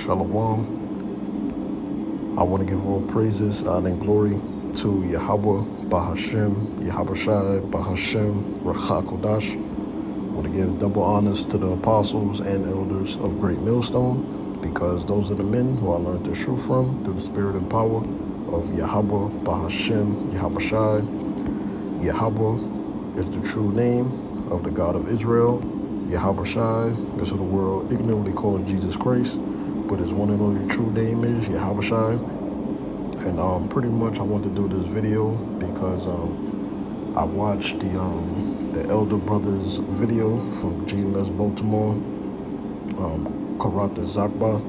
Shalom. I want to give all praises, honor, and glory to Yahweh, Bahashem, Yahushai, Bahashem, Rachakodash. I want to give double honors to the apostles and elders of Great Millstone, because those are the men who I learned the truth from through the spirit and power of Yahweh, Bahashem, Yahushai. Yahweh is the true name of the God of Israel. Yahushai is who the world ignorantly calls Jesus Christ, but his one and only true name is Yahushai. And pretty much I want to do this video because I watched the elder brothers video from GMS Baltimore, Karata Zakba.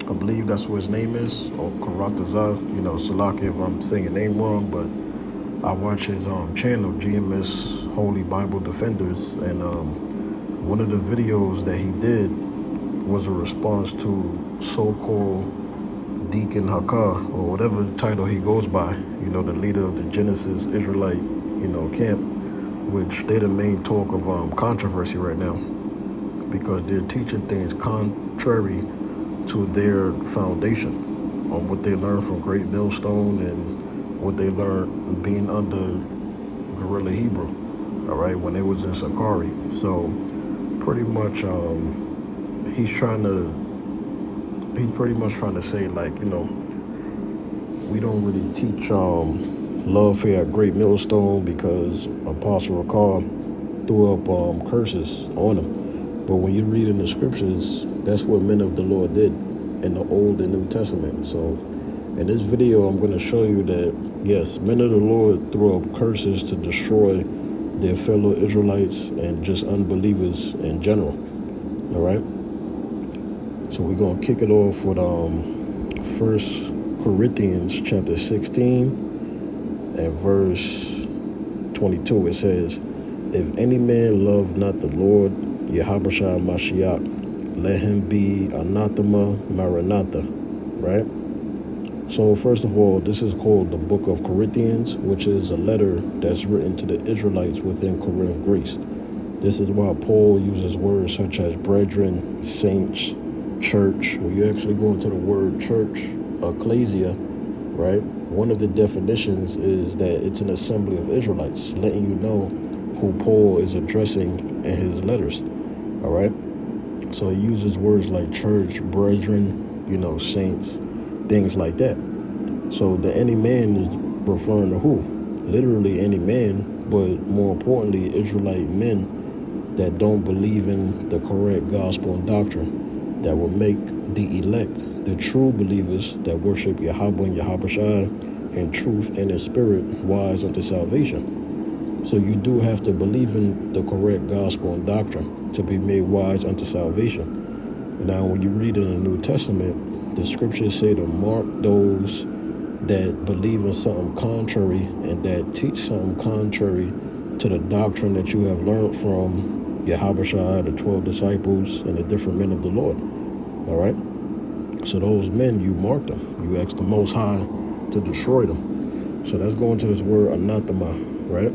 I believe that's what his name is, or Karata Zak. You know, Salaki if I'm saying your name wrong, but I watch his channel, GMS Holy Bible Defenders, and one of the videos that he did was a response to so-called Deacon Hakar, or whatever title he goes by, you know, the leader of the Genesis Israelite, you know, camp, which they're the main talk of controversy right now, because they're teaching things contrary to their foundation on what they learned from Great Millstone and what they learned being under Guerrilla Hebrew, all right, when they was in Sakari. So pretty much he's pretty much trying to say, like, you know, we don't really teach love here at Great Millstone because Apostle Rakar threw up curses on him. But when you read in the scriptures, that's what men of the Lord did in the Old and New Testament. So in this video, I'm going to show you that, yes, men of the Lord threw up curses to destroy their fellow Israelites and just unbelievers in general. All right? So we're going to kick it off with 1 Corinthians chapter 16 and verse 22. It says, if any man love not the Lord, Yahushua Mashiach, let him be anathema maranatha, right? So first of all, this is called the book of Corinthians, which is a letter that's written to the Israelites within Corinth, Greece. This is why Paul uses words such as brethren, saints, church. When you actually go into the word church, ecclesia, right? One of the definitions is that it's an assembly of Israelites, letting you know who Paul is addressing in his letters, all right? So he uses words like church, brethren, you know, saints, things like that. So the any man is referring to who? Literally any man, but more importantly, Israelite men that don't believe in the correct gospel and doctrine that will make the elect, the true believers that worship Yahweh and Yahushua in truth and in spirit, wise unto salvation. So you do have to believe in the correct gospel and doctrine to be made wise unto salvation. Now, when you read in the New Testament, the scriptures say to mark those that believe in something contrary and that teach something contrary to the doctrine that you have learned from Yahushua, the 12 disciples, and the different men of the Lord. All right? So those men, you mark them. You ask the Most High to destroy them. So that's going to this word anathema, right?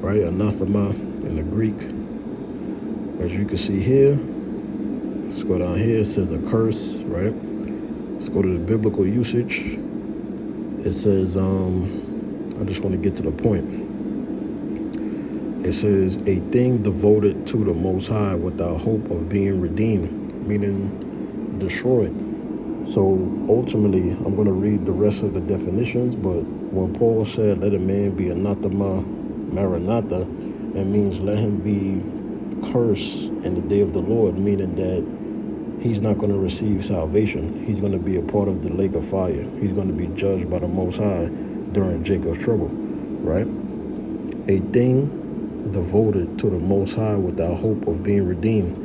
Right? Anathema in the Greek. As you can see here, let's go down here. It says a curse, right? Let's go to the biblical usage. It says, I just want to get to the point. It says, a thing devoted to the Most High without hope of being redeemed, meaning destroyed. So ultimately, I'm going to read the rest of the definitions, but when Paul said, let a man be anathema maranatha, it means let him be cursed in the day of the Lord, meaning that he's not going to receive salvation. He's going to be a part of the lake of fire. He's going to be judged by the Most High during Jacob's trouble, right? A thing devoted to the Most High without hope of being redeemed.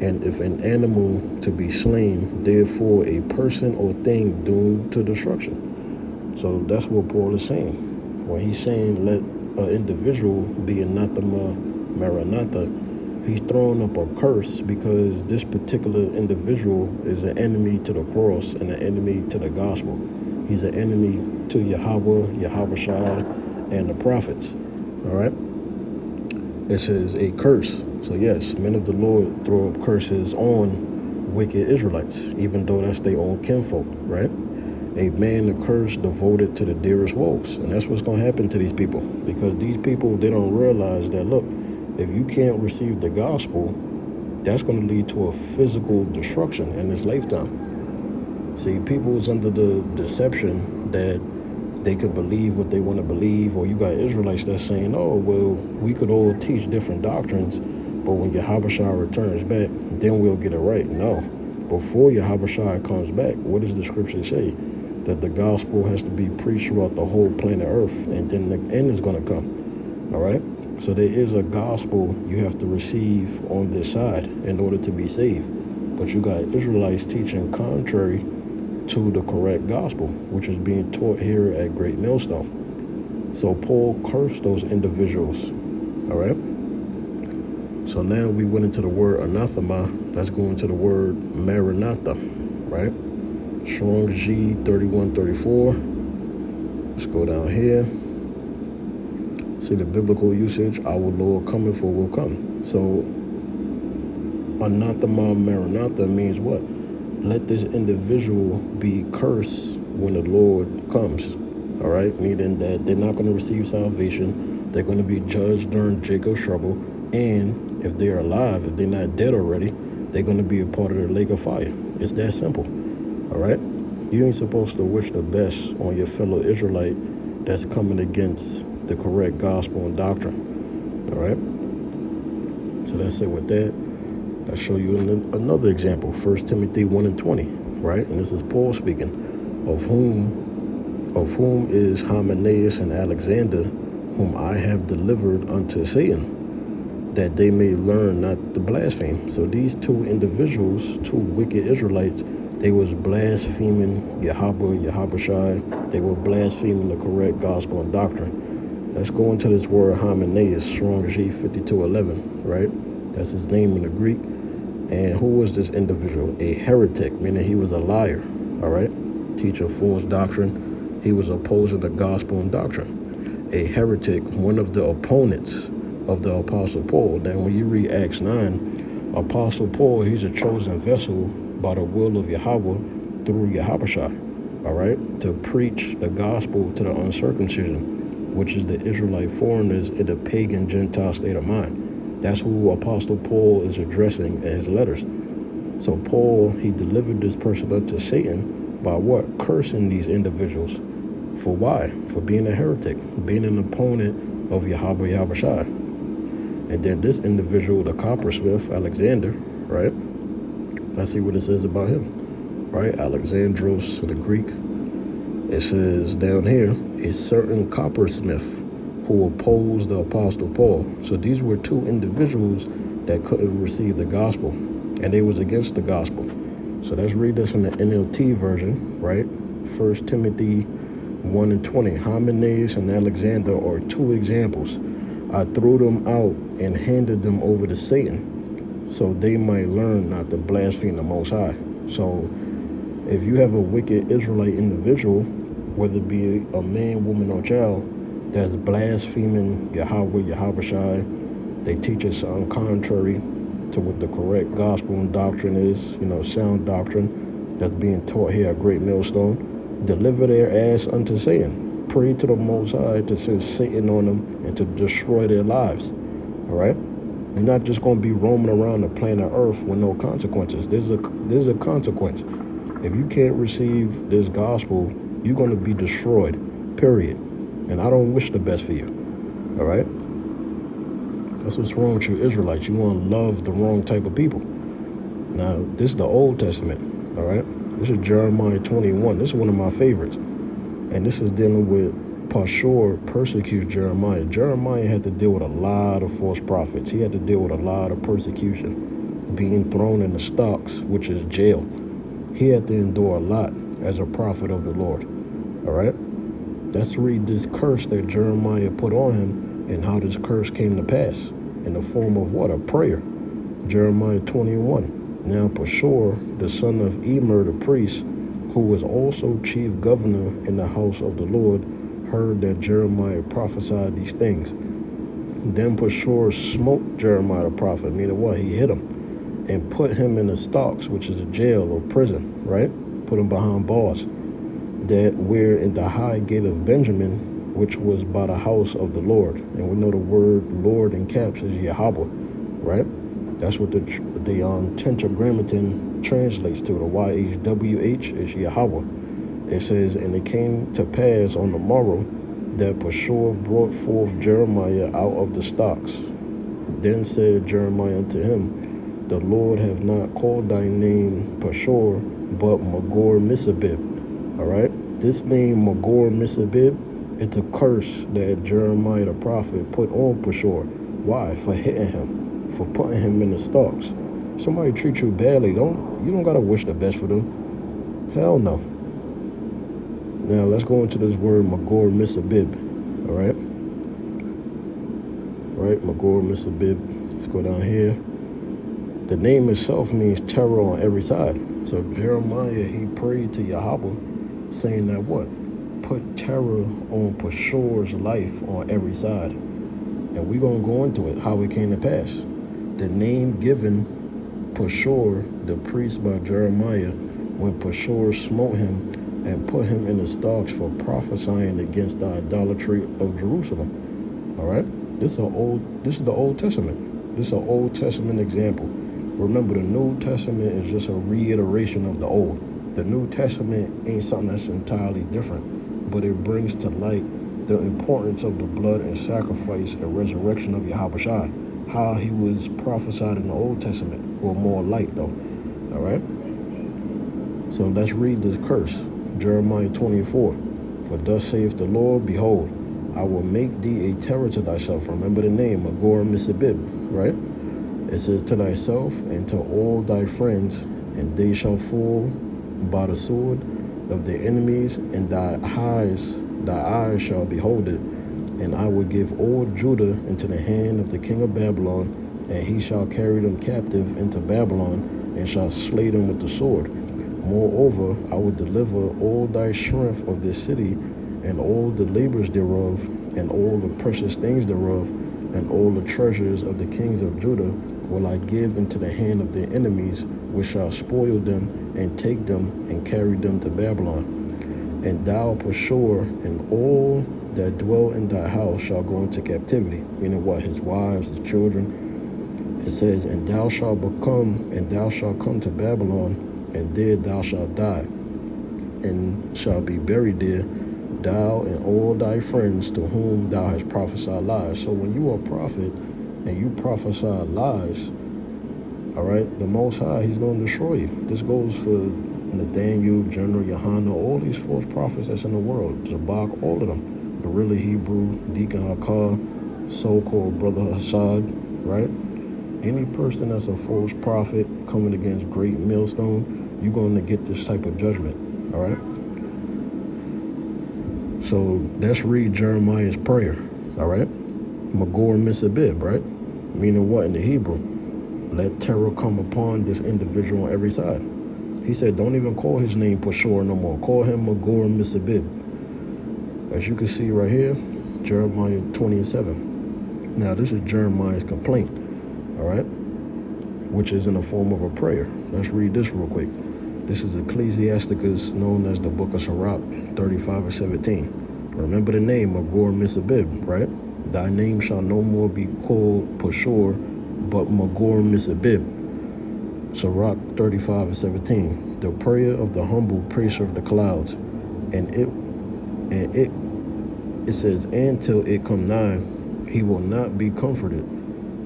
And if an animal to be slain, therefore a person or thing doomed to destruction. So that's what Paul is saying. When he's saying let an individual be anathema maranatha, he's throwing up a curse because this particular individual is an enemy to the cross and an enemy to the gospel. He's an enemy to Yahweh, Yahushua, and the prophets. All right? It says a curse. So yes, men of the Lord throw up curses on wicked Israelites, even though that's their own kinfolk, right? A man accursed, devoted to the dearest woes. And that's what's going to happen to these people, because these people, they don't realize that, look, if you can't receive the gospel, that's going to lead to a physical destruction in this lifetime. See, people is under the deception that they could believe what they want to believe, or you got Israelites that's saying, oh, well, we could all teach different doctrines, but when Yahushua returns back, then we'll get it right. No. Before Yahushua comes back, what does the scripture say? That the gospel has to be preached throughout the whole planet Earth, and then the end is going to come. All right? So there is a gospel you have to receive on this side in order to be saved. But you got Israelites teaching contrary to the correct gospel, which is being taught here at Great Millstone. So Paul cursed those individuals. All right? So now we went into the word anathema. Let's go into the word maranatha, right? Strong's G 3134. Let's go down here. See the biblical usage. Our Lord cometh for will come. So anathema maranatha means what? Let this individual be cursed when the Lord comes. All right? Meaning that they're not going to receive salvation. They're going to be judged during Jacob's trouble. And if they're alive, if they're not dead already, they're going to be a part of the lake of fire. It's that simple. All right? You ain't supposed to wish the best on your fellow Israelite that's coming against the correct gospel and doctrine. All right? So that's it with that. I'll show you another example. 1 Timothy 1:20, right? And this is Paul speaking. Of whom is Hymenaeus and Alexander, whom I have delivered unto Satan, that they may learn not to blaspheme. So these two individuals, two wicked Israelites, they was blaspheming Yahushua. They were blaspheming the correct gospel and doctrine. Let's go into this word Hymenaeus, Strong's G 5211, right? That's his name in the Greek. And who was this individual? A heretic, meaning he was a liar, all right? Teacher of false doctrine. He was opposing the gospel and doctrine. A heretic, one of the opponents of the Apostle Paul. Then when you read Acts 9, Apostle Paul, he's a chosen vessel by the will of Yahweh through Yahushua, all right, to preach the gospel to the uncircumcision, which is the Israelite foreigners in the pagan Gentile state of mind. That's who Apostle Paul is addressing in his letters. So Paul, he delivered this person up to Satan by what? Cursing these individuals. For why? For being a heretic, being an opponent of Yahushua. And then this individual, the coppersmith, Alexander, right? Let's see what it says about him, right? Alexandros, the Greek. It says down here, a certain coppersmith who opposed the Apostle Paul. So these were two individuals that couldn't receive the gospel, and they was against the gospel. So let's read this in the NLT version, right? 1 Timothy 1:20. Hymenaeus and Alexander are two examples. I threw them out and handed them over to Satan, so they might learn not to blaspheme the Most High. So if you have a wicked Israelite individual, whether it be a man, woman, or child, that's blaspheming Yahushua, they teach us something contrary to what the correct gospel and doctrine is, sound doctrine that's being taught here at Great Millstone, deliver their ass unto Satan. Pray to the Most High to send Satan on them and to destroy their lives, all right? You're not just going to be roaming around the planet Earth with no consequences. There's a consequence. If you can't receive this gospel, you're going to be destroyed, period. And I don't wish the best for you, all right? That's what's wrong with you Israelites. You want to love the wrong type of people. Now, this is the Old Testament, all right? This is Jeremiah 21. This is one of my favorites. And this is dealing with Pashur persecutes Jeremiah. Jeremiah had to deal with a lot of false prophets. He had to deal with a lot of persecution, being thrown in the stocks, which is jail. He had to endure a lot as a prophet of the Lord, all right? Let's read this curse that Jeremiah put on him and how this curse came to pass in the form of what? A prayer. Jeremiah 21. Now Pashur, the son of Emer the priest, who was also chief governor in the house of the Lord, heard that Jeremiah prophesied these things. Then Pashur smote Jeremiah the prophet, meaning what? He hit him, and put him in the stocks, which is a jail or prison, right? Put him behind bars, that were in the high gate of Benjamin, which was by the house of the Lord. And we know the word Lord in caps is Yahweh, right? That's what the Tetragrammaton translates to. The YHWH is Yahweh. It says, and it came to pass on the morrow that Pashur brought forth Jeremiah out of the stocks. Then said Jeremiah unto him, the Lord have not called thy name Pashur, but Magor Missabib. All right? This name Magor Missabib, it's a curse that Jeremiah the prophet put on Pashur. Why? For hitting him, for putting him in the stocks. Somebody treat you badly, you don't gotta wish the best for them. Hell no. Now let's go into this word Magor Missabib. All right? All right, Magor Missabib. Let's go down here. The name itself means terror on every side. So Jeremiah, he prayed to Yahweh, saying that what? Put terror on Pashur's life on every side. And we're going to go into it, how it came to pass. The name given Pashur, the priest by Jeremiah, when Pashur smote him and put him in the stocks for prophesying against the idolatry of Jerusalem. All right? This is the Old Testament. This is an Old Testament example. Remember, the New Testament is just a reiteration of the Old. The New Testament ain't something that's entirely different, but it brings to light the importance of the blood and sacrifice and resurrection of Yahushua, how he was prophesied in the Old Testament, or more light though. All right? So let's read this curse. Jeremiah 24. For thus saith the Lord, behold, I will make thee a terror to thyself. Remember the name, Magor Missabib, right? It says, to thyself and to all thy friends, and they shall fall by the sword of their enemies, and thy eyes shall behold it. And I will give all Judah into the hand of the king of Babylon, and he shall carry them captive into Babylon, and shall slay them with the sword. Moreover, I will deliver all thy strength of this city, and all the labors thereof, and all the precious things thereof, and all the treasures of the kings of Judah will I give into the hand of their enemies, which shall spoil them, and take them, and carry them to Babylon. And thou, Pashur, and all that dwell in thy house shall go into captivity. Meaning what? His wives, his children. It says, and thou shalt come to Babylon, and there thou shalt die, and shalt be buried there, thou and all thy friends to whom thou hast prophesied lies. So when you are a prophet and you prophesy lies, all right, the Most High, he's going to destroy you. This goes for Nathaniel, General Yohanan, all these false prophets that's in the world, Zabak, all of them. Gorilla Hebrew, Deacon Hakar, so-called Brother Hassad, right? Any person that's a false prophet coming against Great Millstone, you're going to get this type of judgment, all right? So let's read Jeremiah's prayer, all right? Magor Missabib, right? Meaning what in the Hebrew? Let terror come upon this individual on every side. He said, don't even call his name Pashur no more. Call him Magor Missabib. As you can see right here, Jeremiah 27. Now, this is Jeremiah's complaint, all right? Which is in the form of a prayer. Let's read this real quick. This is Ecclesiasticus, known as the Book of Sirach, 35 and 17. Remember the name, Magor Missabib, right? Thy name shall no more be called Pashur, but Magor Missabib. Sirach 35 and 17. The prayer of the humble praiser of the clouds, and it says, and till it come nigh, he will not be comforted,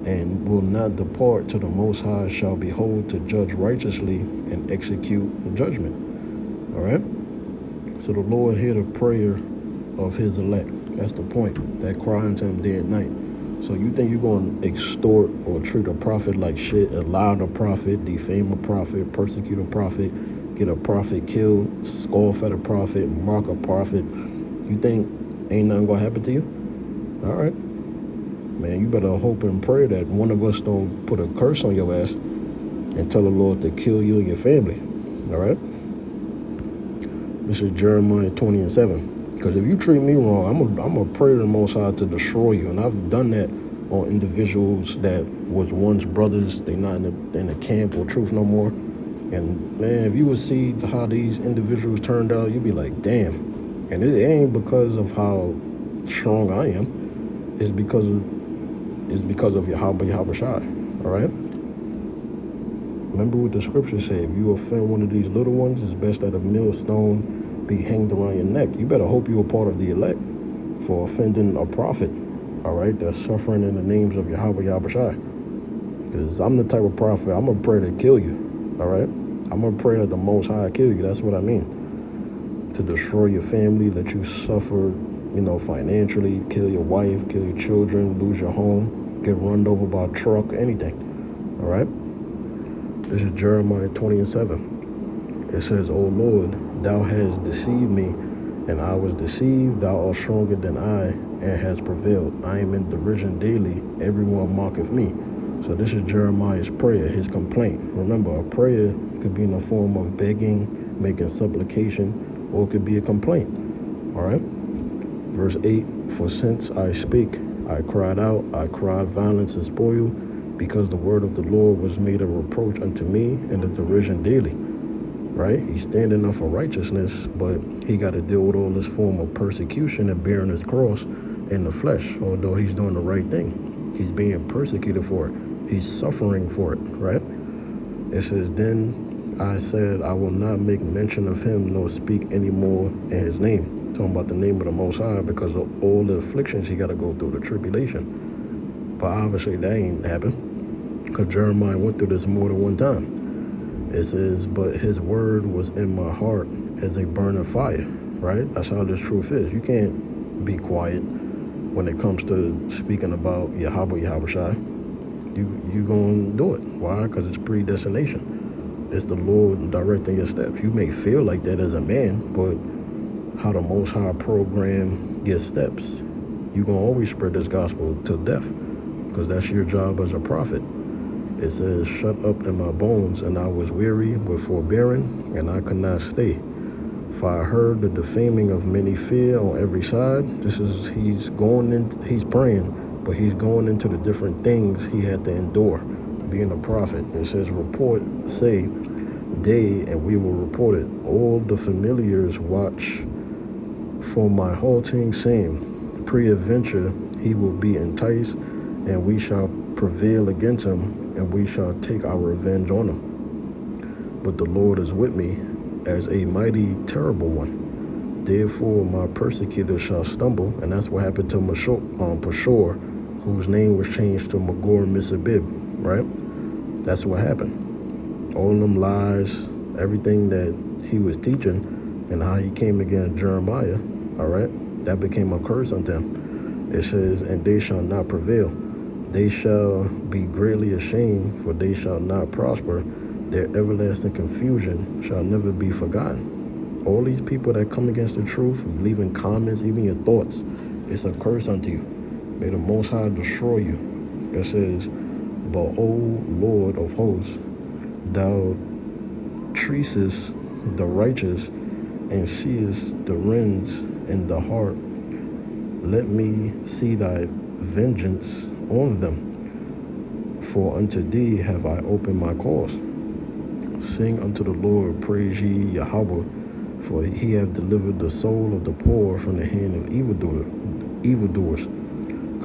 and will not depart till the Most High shall behold to judge righteously and execute judgment. All right? So the Lord hear the prayer of his elect. That's the point. That crying to him day and night. So you think you're going to extort or treat a prophet like shit, lie on a prophet, defame a prophet, persecute a prophet, get a prophet killed, scoff at a prophet, mock a prophet? You think ain't nothing going to happen to you? All right. Man, you better hope and pray that one of us don't put a curse on your ass and tell the Lord to kill you and your family. All right? This is Jeremiah 20 and 7. Because if you treat me wrong, I'm a pray to the Most High to destroy you. And I've done that on individuals that was once brothers. They not in the camp or truth no more. And man, if you would see how these individuals turned out, you'd be like, damn. And it ain't because of how strong I am. It's because of Yahweh Shai. All right. Remember what the scripture said. If you offend one of these little ones, it's best that a millstone be hanged around your neck. You better hope you're a part of the elect for offending a prophet. All right, that's suffering in the names of Yahweh Shai. Because I'm the type of prophet, I'm going to pray to kill you. All right? I'm going to pray that the Most High kill you. That's what I mean. To destroy your family, let you suffer, financially, kill your wife, kill your children, lose your home, get run over by a truck, anything. All right? This is Jeremiah 20:7. It says, O Lord, thou hast deceived me, and I was deceived. Thou art stronger than I, and hast prevailed. I am in derision daily. Everyone mocketh me. So this is Jeremiah's prayer, his complaint. Remember, a prayer could be in the form of begging, making supplication, or it could be a complaint. All right? Verse 8, for since I spake, I cried out, I cried violence and spoil, because the word of the Lord was made a reproach unto me and a derision daily. Right? He's standing up for righteousness, but he got to deal with all this form of persecution and bearing his cross in the flesh, although he's doing the right thing. He's being persecuted for it. He's suffering for it, right? It says, then I said, I will not make mention of him, nor speak any more in his name. Talking about the name of the Most High, because of all the afflictions he got to go through, the tribulation. But obviously that ain't happened, because Jeremiah went through this more than one time. It says, but his word was in my heart as a burning fire, right? That's how this truth is. You can't be quiet when it comes to speaking about Yahweh Shai. You gonna do it. Why? Because it's predestination. It's the Lord directing your steps. You may feel like that as a man, but how the Most High program your steps, you gonna always spread this gospel till death, because that's your job as a prophet. It says, shut up in my bones, and I was weary with forbearing, and I could not stay. For I heard the defaming of many fear on every side. He's praying, but he's going into the different things he had to endure, being a prophet. It says, report, say, day, and we will report it. All the familiars watch for my halting, saying, peradventure he will be enticed, and we shall prevail against him, and we shall take our revenge on him. But the Lord is with me as a mighty, terrible one. Therefore my persecutor shall stumble. And that's what happened to Pashur, whose name was changed to Magor Misabib, right? That's what happened. All them lies, everything that he was teaching, and how he came against Jeremiah, all right, that became a curse on them. It says, and they shall not prevail. They shall be greatly ashamed, for they shall not prosper. Their everlasting confusion shall never be forgotten. All these people that come against the truth, leaving comments, even your thoughts, it's a curse unto you. May the Most High destroy you. It says, but O Lord of hosts, thou treatest the righteous, and seest the rends in the heart. Let me see thy vengeance on them, for unto thee have I opened my cause. Sing unto the Lord, praise ye Yahweh, for he hath delivered the soul of the poor from the hand of evildoers.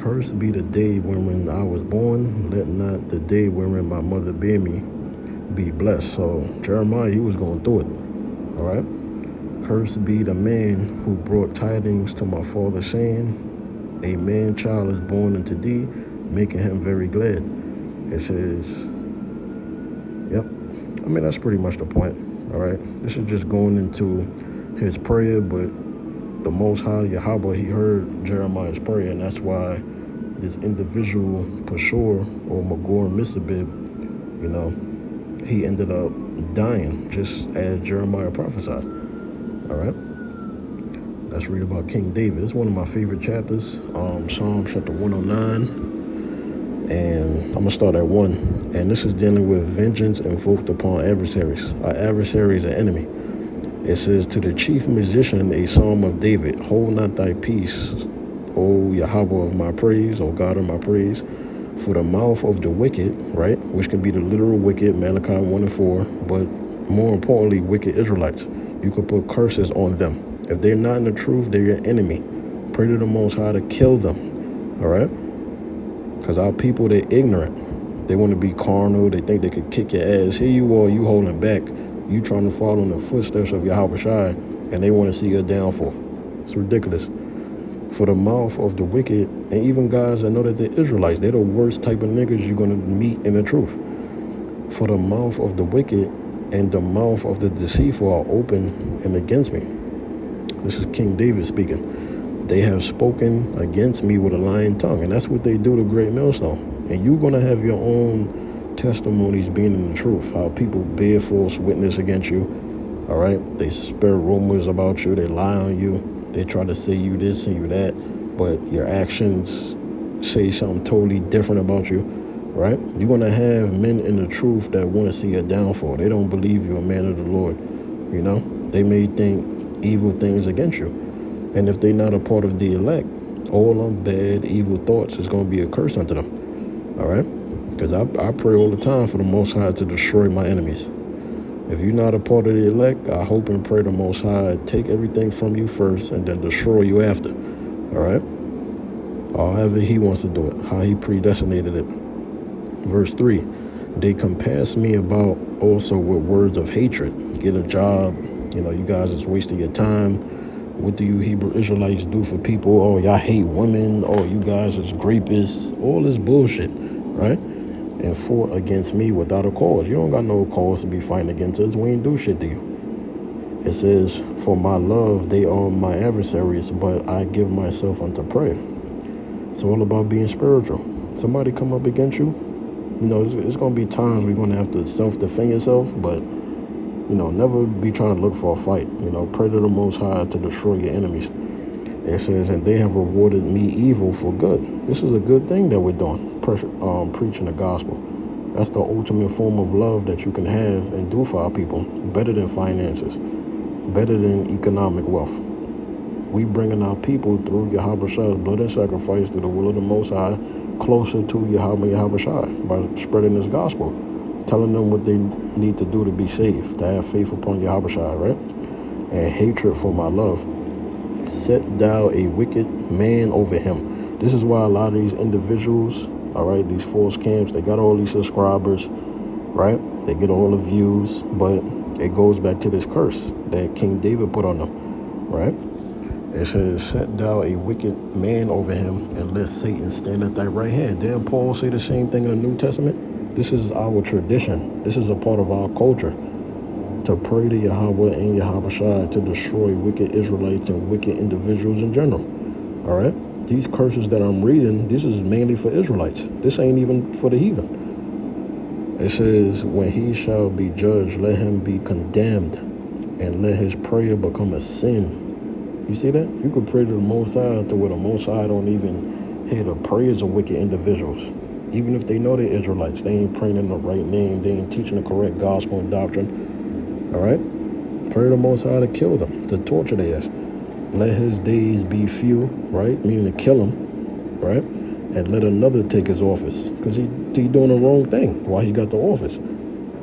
Cursed be the day wherein I was born, let not the day wherein my mother bare me be blessed. So Jeremiah, he was going through it, all right? Cursed be the man who brought tidings to my father, saying, a man-child is born unto thee, making him very glad. It says, yep. I mean, that's pretty much the point, all right? This is just going into his prayer, but the Most High, Yahweh, he heard Jeremiah's prayer, and that's why this individual, Pashur, or Magor Misabib, he ended up dying, just as Jeremiah prophesied, all right? Let's read about King David. It's one of my favorite chapters, Psalm chapter 109. And I'm going to start at 1. And this is dealing with vengeance invoked upon adversaries. Our adversary is an enemy. It says, to the chief musician, a psalm of David, hold not thy peace, O Yahweh of my praise, O God of my praise, For the mouth of the wicked, right, which can be the literal wicked, Malachi 1 and 4, but more importantly, wicked Israelites. You could put curses on them. If they're not in the truth, they're your enemy. Pray to the Most High to kill them, all right? Because our people, they're ignorant. They want to be carnal. They think they could kick your ass. Here you are, you holding back. You trying to follow in the footsteps of Yahawashi, and they want to see your downfall. It's ridiculous. For the mouth of the wicked, and even guys that know that they're Israelites, they're the worst type of niggas you're going to meet in the truth. For the mouth of the wicked and the mouth of the deceitful are open and against me. This is King David speaking. They have spoken against me with a lying tongue, and that's what they do to great millstone. And you're going to have your own testimonies being in the truth, how people bear false witness against you, all right? They spread rumors about you, they lie on you. They try to say you this and you that, but your actions say something totally different about you, right? You're going to have men in the truth that want to see a downfall. They don't believe you're a man of the Lord, you know? They may think evil things against you. And if they're not a part of the elect, all them bad, evil thoughts is going to be a curse unto them, all right? Because I pray all the time for the Most High to destroy my enemies. If you're not a part of the elect, I hope and pray the Most High take everything from you first and then destroy you after, all right? However he wants to do it, how he predestinated it. Verse 3, they compass me about also with words of hatred. Get a job, you know, you guys is wasting your time. What do you Hebrew Israelites do for people? Oh, y'all hate women. Oh, you guys is rapists. All this bullshit, right? And fought against me without a cause. You don't got no cause to be fighting against us. We ain't do shit to you. It says, for my love, they are my adversaries, but I give myself unto prayer. It's all about being spiritual. Somebody come up against you, you know, it's going to be times we're going to have to self-defend yourself, but, you know, never be trying to look for a fight. You know, pray to the Most High to destroy your enemies. It says, and they have rewarded me evil for good. This is a good thing that we're doing, preaching the gospel. That's the ultimate form of love that you can have and do for our people, better than finances, better than economic wealth. We bringing our people through Yahawashi blood and sacrifice through the will of the Most High closer to Yahawashi by spreading this gospel, telling them what they need to do to be saved, to have faith upon Yahawashi, right? And hatred for my love. Set thou a wicked man over him. This is why a lot of these individuals, all right, these false camps, they got all these subscribers, right? They get all the views, but it goes back to this curse that King David put on them, right? It says, set thou a wicked man over him, and let Satan stand at thy right hand. Didn't Paul say the same thing in the New Testament? This is our tradition. This is a part of our culture, to pray to Yahweh and Yahawashi to destroy wicked Israelites and wicked individuals in general. All right? These curses that I'm reading, this is mainly for Israelites. This ain't even for the heathen. It says, when he shall be judged, let him be condemned, and let his prayer become a sin. You see that? You could pray to the Most High to where the Most High don't even hear the prayers of wicked individuals. Even if they know they're Israelites, they ain't praying in the right name, they ain't teaching the correct gospel and doctrine. All right? Pray to the Most High to kill them, to torture their ass. Let his days be few, right? Meaning to kill him, right? And let another take his office, because he doing the wrong thing while he got the office.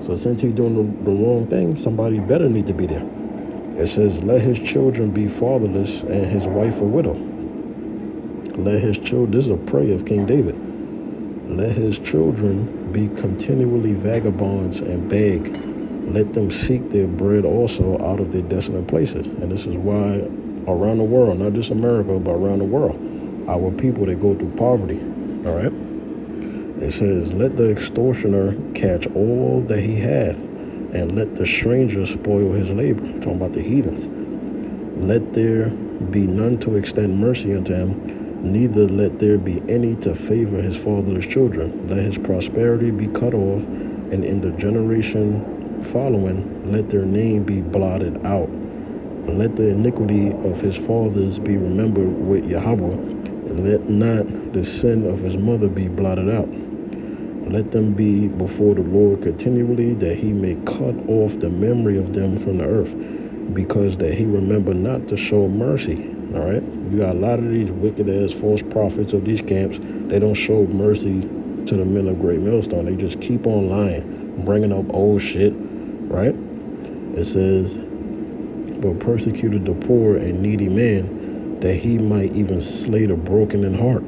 So since he's doing the wrong thing, somebody better need to be there. It says, let his children be fatherless and his wife a widow. Let his children, this is a prayer of King David. Let his children be continually vagabonds and beg. Let them seek their bread also out of their desolate places. And this is why around the world, not just America, but around the world, our people, they go through poverty, all right? It says, let the extortioner catch all that he hath, and let the stranger spoil his labor. I'm talking about the heathens. Let there be none to extend mercy unto him, neither let there be any to favor his fatherless children. Let his prosperity be cut off, and in the generation following, let their name be blotted out. Let the iniquity of his fathers be remembered with Yahweh, and let not the sin of his mother be blotted out. Let them be before the Lord continually, that he may cut off the memory of them from the earth, because that he remember not to show mercy. All right? You got a lot of these wicked ass false prophets of these camps. They don't show mercy to the men of Great Millstone. They just keep on lying, bringing up old shit, right? It says, but persecuted the poor and needy man, that he might even slay the broken in heart.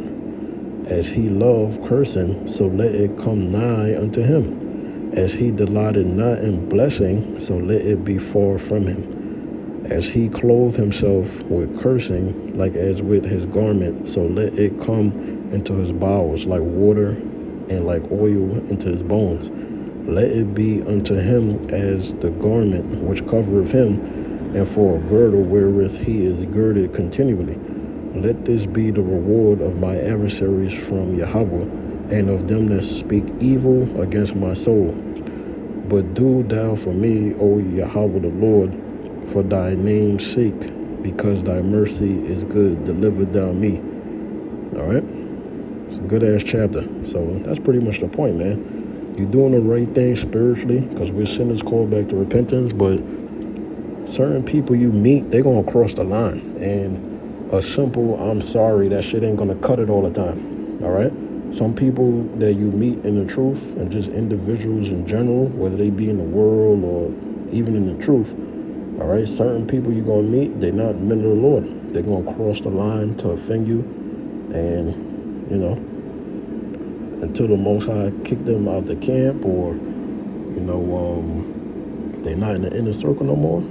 As he loved cursing, so let it come nigh unto him. As he delighted not in blessing, so let it be far from him. As he clothed himself with cursing, like as with his garment, so let it come into his bowels, like water and like oil into his bones. Let it be unto him as the garment which covereth him, and for a girdle wherewith he is girded continually. Let this be the reward of my adversaries from Yahweh, and of them that speak evil against my soul. But do thou for me, O Yahweh the Lord, for thy name's sake, because thy mercy is good, deliver thou me. All right? It's a good-ass chapter. So that's pretty much the point, man. You're doing the right thing spiritually, because we're sinners called back to repentance, but certain people you meet, they're going to cross the line. And a simple, I'm sorry, that shit ain't going to cut it all the time. All right? Some people that you meet in the truth, and just individuals in general, whether they be in the world or even in the truth, all right, certain people you're going to meet, they're not men of the Lord. They're going to cross the line to offend you. And, you know, until the Most High kick them out the camp, or, you know, they're not in the inner circle no more,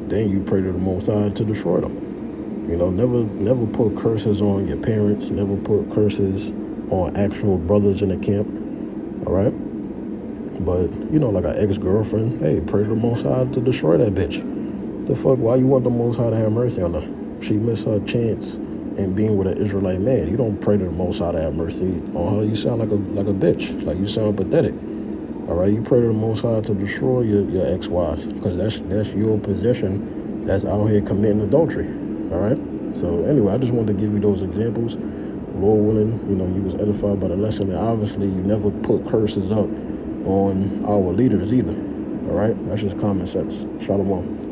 then you pray to the Most High to destroy them. You know, never put curses on your parents. Never put curses on actual brothers in the camp. All right? But, you know, like an ex-girlfriend, hey, pray to the Most High to destroy that bitch. The fuck, why you want the Most High to have mercy on her? She missed her chance in being with an Israelite man. You don't pray to the Most High to have mercy on her. You sound like a bitch. Like, you sound pathetic. All right, you pray to the Most High to destroy your ex-wives, because that's your possession that's out here committing adultery. All right? So anyway, I just wanted to give you those examples. Lord willing, you know, you was edified by the lesson, and obviously you never put curses up on our leaders either. All right? That's just common sense. Shalom.